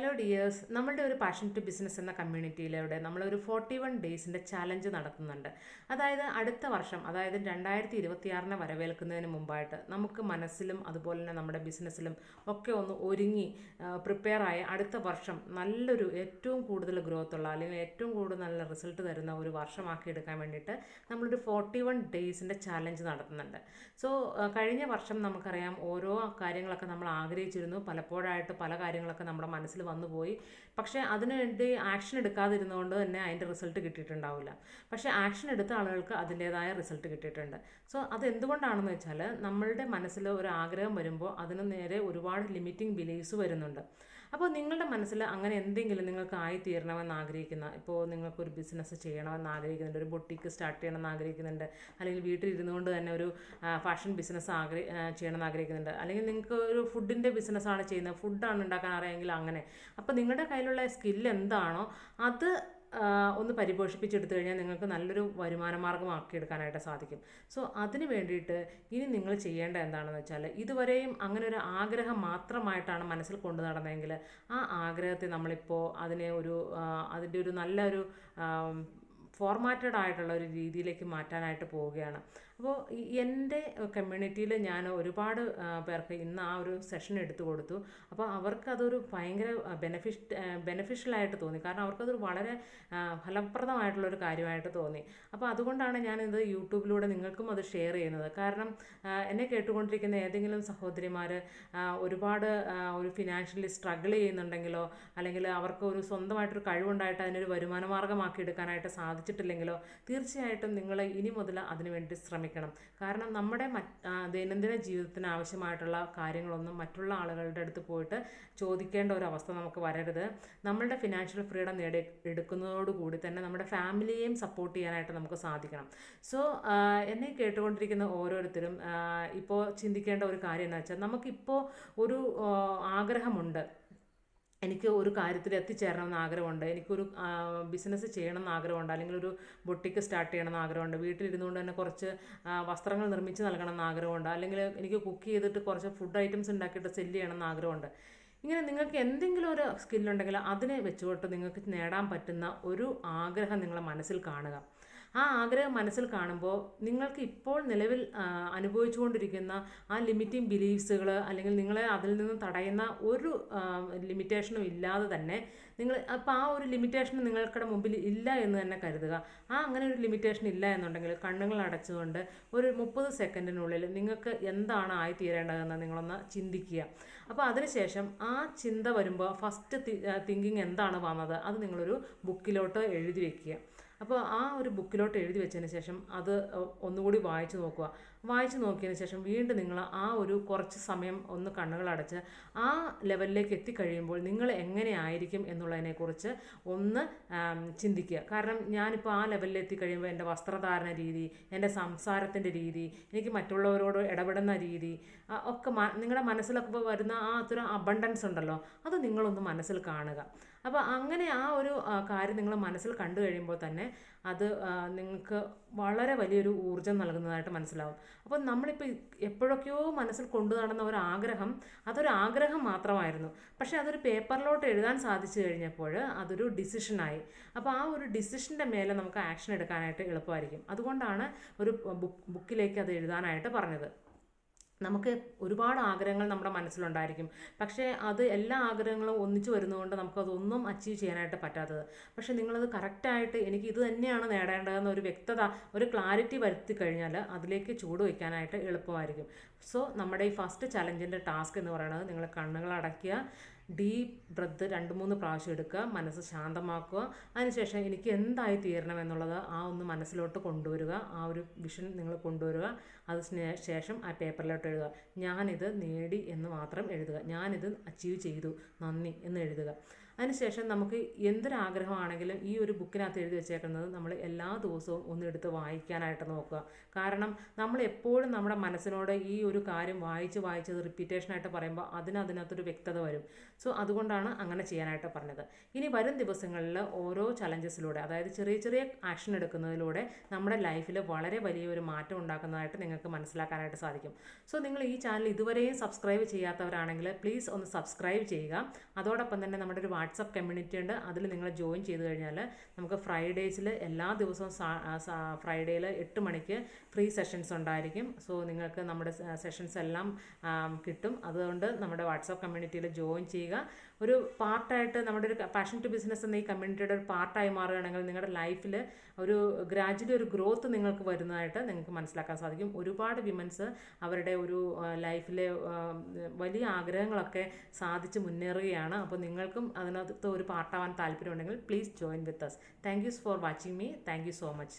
Hello dears, നമ്മളുടെ ഒരു passion to business എന്ന കമ്മ്യൂണിറ്റിയിലൂടെ നമ്മളൊരു 41 ഡേയ്സിൻ്റെ ചലഞ്ച് നടത്തുന്നുണ്ട്. അതായത് അടുത്ത വർഷം, അതായത് 2026 വരവേൽക്കുന്നതിന് മുമ്പായിട്ട് നമുക്ക് മനസ്സിലും അതുപോലെ തന്നെ നമ്മുടെ ബിസിനസ്സിലും ഒക്കെ ഒന്ന് ഒരുങ്ങി പ്രിപ്പയർ ആയി അടുത്ത വർഷം നല്ലൊരു ഏറ്റവും കൂടുതൽ ഗ്രോത്ത് ഉള്ള അല്ലെങ്കിൽ ഏറ്റവും കൂടുതൽ നല്ല റിസൾട്ട് തരുന്ന ഒരു വർഷമാക്കി എടുക്കാൻ വേണ്ടിയിട്ട് നമ്മളൊരു 41 ഡേയ്സിൻ്റെ ചലഞ്ച് നടത്തുന്നുണ്ട്. സോ കഴിഞ്ഞ വർഷം നമുക്കറിയാം ഓരോ കാര്യങ്ങളൊക്കെ നമ്മൾ ആഗ്രഹിച്ചിരുന്നു, പലപ്പോഴായിട്ട് പല കാര്യങ്ങളൊക്കെ നമ്മുടെ മനസ്സിൽ വന്നുപോയി. പക്ഷേ അതിനുവേണ്ടി ആക്ഷൻ എടുക്കാതിരുന്നുകൊണ്ട് തന്നെ അതിൻ്റെ റിസൾട്ട് കിട്ടിയിട്ടുണ്ടാവില്ല. പക്ഷേ ആക്ഷൻ എടുത്ത ആളുകൾക്ക് അതിൻ്റേതായ റിസൾട്ട് കിട്ടിയിട്ടുണ്ട്. സോ അത് എന്തുകൊണ്ടാണെന്ന് വെച്ചാൽ നമ്മളുടെ മനസ്സിൽ ഒരു ആഗ്രഹം വരുമ്പോൾ അതിന് നേരെ ഒരുപാട് ലിമിറ്റിംഗ് ബിലീഫ്സ് വരുന്നുണ്ട്. അപ്പോൾ നിങ്ങളുടെ മനസ്സിൽ അങ്ങനെ എന്തെങ്കിലും നിങ്ങൾക്ക് ആയിത്തീരണമെന്ന് ആഗ്രഹിക്കുന്ന, ഇപ്പോൾ നിങ്ങൾക്കൊരു ബിസിനസ് ചെയ്യണമെന്ന് ആഗ്രഹിക്കുന്നുണ്ട്, ഒരു ബൊട്ടീക്ക് സ്റ്റാർട്ട് ചെയ്യണമെന്ന് ആഗ്രഹിക്കുന്നുണ്ട്, അല്ലെങ്കിൽ വീട്ടിലിരുന്നു കൊണ്ട് തന്നെ ഒരു ഫാഷൻ ബിസിനസ് ചെയ്യണമെന്ന് ആഗ്രഹിക്കുന്നുണ്ട്, അല്ലെങ്കിൽ നിങ്ങൾക്ക് ഒരു ഫുഡിൻ്റെ ബിസിനസ്സാണ് ചെയ്യുന്നത്, ഫുഡാണ് ഉണ്ടാക്കാൻ അറിയാമെങ്കിൽ അങ്ങനെ. അപ്പോൾ നിങ്ങളുടെ കയ്യിലുള്ള സ്കില്ല് എന്താണോ അത് ഒന്ന് പരിപോഷിപ്പിച്ചെടുത്തു കഴിഞ്ഞാൽ നിങ്ങൾക്ക് നല്ലൊരു വരുമാന മാർഗ്ഗമാക്കിയെടുക്കാനായിട്ട് സാധിക്കും. സോ അതിന് വേണ്ടിയിട്ട് ഇനി നിങ്ങൾ ചെയ്യേണ്ട എന്താണെന്ന് വെച്ചാൽ, ഇതുവരെയും അങ്ങനെ ഒരു ആഗ്രഹം മാത്രമായിട്ടാണ് മനസ്സിൽ കൊണ്ടു നടന്നതെങ്കിൽ ആ ആഗ്രഹത്തെ നമ്മളിപ്പോൾ അതിൻ്റെ ഒരു നല്ലൊരു ഫോർമാറ്റഡ് ആയിട്ടുള്ള ഒരു രീതിയിലേക്ക് മാറ്റാനായിട്ട് പോവുകയാണ്. അപ്പോൾ എൻ്റെ കമ്മ്യൂണിറ്റിയിൽ ഞാൻ ഒരുപാട് പേർക്ക് ഇന്ന് ആ ഒരു സെഷൻ എടുത്തു കൊടുത്തു. അപ്പോൾ അവർക്കതൊരു ഭയങ്കര ബെനഫിഷ്യലായിട്ട് തോന്നി. കാരണം അവർക്കതൊരു വളരെ ഫലപ്രദമായിട്ടുള്ളൊരു കാര്യമായിട്ട് തോന്നി. അപ്പോൾ അതുകൊണ്ടാണ് ഞാനിത് യൂട്യൂബിലൂടെ നിങ്ങൾക്കും അത് ഷെയർ ചെയ്യുന്നത്. കാരണം എന്നെ കേട്ടുകൊണ്ടിരിക്കുന്ന ഏതെങ്കിലും സഹോദരിമാർ ഒരുപാട് ഒരു ഫിനാൻഷ്യലി സ്ട്രഗിൾ ചെയ്യുന്നുണ്ടെങ്കിലോ, അല്ലെങ്കിൽ അവർക്ക് ഒരു സ്വന്തമായിട്ടൊരു കഴിവുണ്ടായിട്ട് അതിനൊരു വരുമാന മാർഗ്ഗമാക്കി എടുക്കാനായിട്ട് സാധിച്ചിട്ടില്ലെങ്കിലോ, തീർച്ചയായിട്ടും നിങ്ങൾ ഇനി മുതൽ അതിനു വേണ്ടി ശ്രമിക്കണം. കാരണം നമ്മുടെ ദൈനംദിന ജീവിതത്തിന് ആവശ്യമായിട്ടുള്ള കാര്യങ്ങളൊന്നും മറ്റുള്ള ആളുകളുടെ അടുത്ത് പോയിട്ട് ചോദിക്കേണ്ട ഒരു അവസ്ഥ നമുക്ക് വരരുത്. നമ്മളുടെ ഫിനാൻഷ്യൽ ഫ്രീഡം എടുക്കുന്നതോടുകൂടി തന്നെ നമ്മുടെ ഫാമിലിയെയും സപ്പോർട്ട് ചെയ്യാനായിട്ട് നമുക്ക് സാധിക്കണം. സോ എന്നെ കേട്ടുകൊണ്ടിരിക്കുന്ന ഓരോരുത്തരും ഇപ്പോൾ ചിന്തിക്കേണ്ട ഒരു കാര്യം എന്ന് വെച്ചാൽ, നമുക്കിപ്പോൾ ഒരു ആഗ്രഹമുണ്ട്, എനിക്ക് ഒരു കാര്യത്തിൽ എത്തിച്ചേരണമെന്ന് ആഗ്രഹമുണ്ട്, എനിക്കൊരു ബിസിനസ് ചെയ്യണമെന്ന് ആഗ്രഹമുണ്ട്, അല്ലെങ്കിൽ ഒരു ബൊട്ടിക്ക് സ്റ്റാർട്ട് ചെയ്യണമെന്ന് ആഗ്രഹമുണ്ട്, വീട്ടിലിരുന്നുകൊണ്ട് തന്നെ കുറച്ച് വസ്ത്രങ്ങൾ നിർമ്മിച്ച് നൽകണമെന്ന് ആഗ്രഹമുണ്ട്, അല്ലെങ്കിൽ എനിക്ക് കുക്ക് ചെയ്തിട്ട് കുറച്ച് ഫുഡ് ഐറ്റംസ് ഉണ്ടാക്കിയിട്ട് സെല്ല് ചെയ്യണമെന്ന് ആഗ്രഹമുണ്ട്. ഇങ്ങനെ നിങ്ങൾക്ക് എന്തെങ്കിലും ഒരു സ്കില്ലുണ്ടെങ്കിൽ അതിനെ വെച്ചുകൊണ്ട് നിങ്ങൾക്ക് നേടാൻ പറ്റുന്ന ഒരു ആഗ്രഹം നിങ്ങളെ മനസ്സിൽ കാണുക. ആ ആഗ്രഹം മനസ്സിൽ കാണുമ്പോൾ നിങ്ങൾക്ക് ഇപ്പോൾ നിലവിൽ അനുഭവിച്ചുകൊണ്ടിരിക്കുന്ന ആ ലിമിറ്റിംഗ് ബിലീഫ്സുകൾ, അല്ലെങ്കിൽ നിങ്ങളെ അതിൽ നിന്ന് തടയുന്ന ഒരു ലിമിറ്റേഷനും ഇല്ലാതെ തന്നെ നിങ്ങൾ അപ്പോൾ ആ ഒരു ലിമിറ്റേഷൻ നിങ്ങൾക്കുടെ മുമ്പിൽ ഇല്ല എന്ന് തന്നെ കരുതുക. അങ്ങനെ ഒരു ലിമിറ്റേഷൻ ഇല്ല എന്നുണ്ടെങ്കിൽ കണ്ണുകൾ അടച്ചുകൊണ്ട് ഒരു 30 സെക്കൻഡിനുള്ളിൽ നിങ്ങൾക്ക് എന്താണ് ആയിത്തീരേണ്ടതെന്ന് നിങ്ങളൊന്ന് ചിന്തിക്കുക. അപ്പോൾ അതിനുശേഷം ആ ചിന്ത വരുമ്പോൾ ഫസ്റ്റ് തിങ്കിങ് എന്താണ് വന്നത് അത് നിങ്ങളൊരു ബുക്കിലോട്ട് എഴുതി വയ്ക്കുക. അപ്പോൾ ആ ഒരു ബുക്കിലോട്ട് എഴുതി വെച്ചതിന് ശേഷം അത് ഒന്നുകൂടി വായിച്ചു നോക്കുക. വായിച്ചു നോക്കിയതിന് ശേഷം വീണ്ടും നിങ്ങൾ ആ ഒരു കുറച്ച് സമയം ഒന്ന് കണ്ണുകളടച്ച് ആ ലെവലിലേക്ക് എത്തിക്കഴിയുമ്പോൾ നിങ്ങൾ എങ്ങനെ ആയിരിക്കും എന്നുള്ളതിനെക്കുറിച്ച് ഒന്ന് ചിന്തിക്കുക. കാരണം ഞാനിപ്പോൾ ആ ലെവലിൽ എത്തിക്കഴിയുമ്പോൾ എൻ്റെ വസ്ത്രധാരണ രീതി, എൻ്റെ സംസാരത്തിൻ്റെ രീതി, എനിക്ക് മറ്റുള്ളവരോട് ഇടപെടുന്ന രീതി ഒക്കെ നിങ്ങളുടെ മനസ്സിലൊക്കെ വരുന്ന ആ അത്ര അബണ്ടൻസ് ഉണ്ടല്ലോ, അത് നിങ്ങളൊന്ന് മനസ്സിൽ കാണുക. അപ്പോൾ അങ്ങനെ ആ ഒരു കാര്യം നിങ്ങൾ മനസ്സിൽ കണ്ടു കഴിയുമ്പോൾ തന്നെ അത് നിങ്ങൾക്ക് വളരെ വലിയൊരു ഊർജ്ജം നൽകുന്നതായിട്ട് മനസ്സിലാവും. അപ്പോൾ നമ്മളിപ്പോൾ എപ്പോഴൊക്കെയോ മനസ്സിൽ കൊണ്ടു നടന്ന ഒരു ആഗ്രഹം, അതൊരു ആഗ്രഹം മാത്രമായിരുന്നു. പക്ഷേ അതൊരു പേപ്പറിലോട്ട് എഴുതാൻ സാധിച്ചു കഴിഞ്ഞപ്പോൾ അതൊരു ഡിസിഷനായി. അപ്പോൾ ആ ഒരു ഡിസിഷൻ്റെ മേലെ നമുക്ക് ആക്ഷൻ എടുക്കാനായിട്ട് എളുപ്പമായിരിക്കും. അതുകൊണ്ടാണ് ഒരു ബുക്കിലേക്ക് അത് എഴുതാനായിട്ട് പറഞ്ഞത്. നമുക്ക് ഒരുപാട് ആഗ്രഹങ്ങൾ നമ്മുടെ മനസ്സിലുണ്ടായിരിക്കും. പക്ഷേ അത് എല്ലാ ആഗ്രഹങ്ങളും ഒന്നിച്ചു വരുന്നതുകൊണ്ട് നമുക്കതൊന്നും അച്ചീവ് ചെയ്യാനായിട്ട് പറ്റാത്തത്. പക്ഷേ നിങ്ങളത് കറക്റ്റായിട്ട് എനിക്ക് ഇത് തന്നെയാണ് നേടേണ്ടതെന്ന് ഒരു വ്യക്തത, ഒരു ക്ലാരിറ്റി വരുത്തി കഴിഞ്ഞാൽ അതിലേക്ക് ചൂട് വയ്ക്കാനായിട്ട് എളുപ്പമായിരിക്കും. സോ നമ്മുടെ ഈ ഫസ്റ്റ് ചലഞ്ചിൻ്റെ ടാസ്ക് എന്ന് പറയുന്നത്, നിങ്ങൾ കണ്ണുകൾ അടയ്ക്കുക, ഡീപ്പ് ബ്രെത്ത് 2-3 പ്രാവശ്യം എടുക്കുക, മനസ്സ് ശാന്തമാക്കുക. അതിനുശേഷം എനിക്ക് എന്തായി തീരണം എന്നുള്ളത് ഒന്ന് മനസ്സിലോട്ട് കൊണ്ടുവരിക, ആ ഒരു വിഷൻ നിങ്ങൾ കൊണ്ടുവരിക. അതിന് ശേഷം ആ പേപ്പറിലോട്ട് എഴുതുക, ഞാനിത് നേടി എന്ന് മാത്രം എഴുതുക, ഞാനിത് അച്ചീവ് ചെയ്തു, നന്ദി എന്ന് എഴുതുക. അതിനുശേഷം നമുക്ക് എന്തൊരാഗ്രഹമാണെങ്കിലും ഈ ഒരു ബുക്കിനകത്ത് എഴുതി വെച്ചേക്കുന്നത് നമ്മൾ എല്ലാ ദിവസവും ഒന്ന് എടുത്ത് വായിക്കാനായിട്ട് നോക്കുക. കാരണം നമ്മൾ എപ്പോഴും നമ്മുടെ മനസ്സിനോട് ഈ ഒരു കാര്യം വായിച്ചത് റിപ്പീറ്റേഷനായിട്ട് പറയുമ്പോൾ അതിനകത്തൊരു വ്യക്തത വരും. സോ അതുകൊണ്ടാണ് അങ്ങനെ ചെയ്യാനായിട്ട് പറഞ്ഞത്. ഇനി വരും ദിവസങ്ങളിൽ ഓരോ ചലഞ്ചസിലൂടെ, അതായത് ചെറിയ ചെറിയ ആക്ഷൻ എടുക്കുന്നതിലൂടെ നമ്മുടെ ലൈഫിൽ വളരെ വലിയൊരു മാറ്റം ഉണ്ടാക്കുന്നതായിട്ട് നിങ്ങൾക്ക് മനസ്സിലാക്കാനായിട്ട് സാധിക്കും. സോ നിങ്ങൾ ഈ ചാനൽ ഇതുവരെയും സബ്സ്ക്രൈബ് ചെയ്യാത്തവരാണെങ്കിൽ പ്ലീസ് ഒന്ന് സബ്സ്ക്രൈബ് ചെയ്യുക. അതോടൊപ്പം തന്നെ നമ്മുടെ ഒരു വാട്സപ്പ് കമ്മ്യൂണിറ്റി ഉണ്ട്, അതിൽ നിങ്ങൾ ജോയിൻ ചെയ്ത് കഴിഞ്ഞാൽ നമുക്ക് ഫ്രൈഡേസിൽ എല്ലാ ദിവസവും ഫ്രൈഡേയിൽ 8 മണിക്ക് ഫ്രീ സെഷൻസ് ഉണ്ടായിരിക്കും. സോ നിങ്ങൾക്ക് നമ്മുടെ സെഷൻസ് എല്ലാം കിട്ടും. അതുകൊണ്ട് നമ്മുടെ വാട്സപ്പ് കമ്മ്യൂണിറ്റിയിൽ ജോയിൻ ചെയ്യുക. ഒരു പാർട്ടായിട്ട് നമ്മുടെ ഒരു പാഷൻ ടു ബിസിനസ് എന്ന ഈ കമ്മ്യൂണിറ്റിയുടെ ഒരു പാർട്ടായി മാറുകയാണെങ്കിൽ നിങ്ങളുടെ ലൈഫിൽ ഗ്രാജുവലി ഒരു ഗ്രോത്ത് നിങ്ങൾക്ക് വരുന്നതായിട്ട് നിങ്ങൾക്ക് മനസ്സിലാക്കാൻ സാധിക്കും. ഒരുപാട് വിമൻസ് അവരുടെ ഒരു ലൈഫിലെ വലിയ ആഗ്രഹങ്ങളൊക്കെ സാധിച്ച് മുന്നേറുകയാണ്. അപ്പോൾ നിങ്ങൾക്കും അതിനകത്ത് ഒരു പാർട്ടാവാൻ താല്പര്യമുണ്ടെങ്കിൽ please join with us. Thank you for watching me. Thank you so much.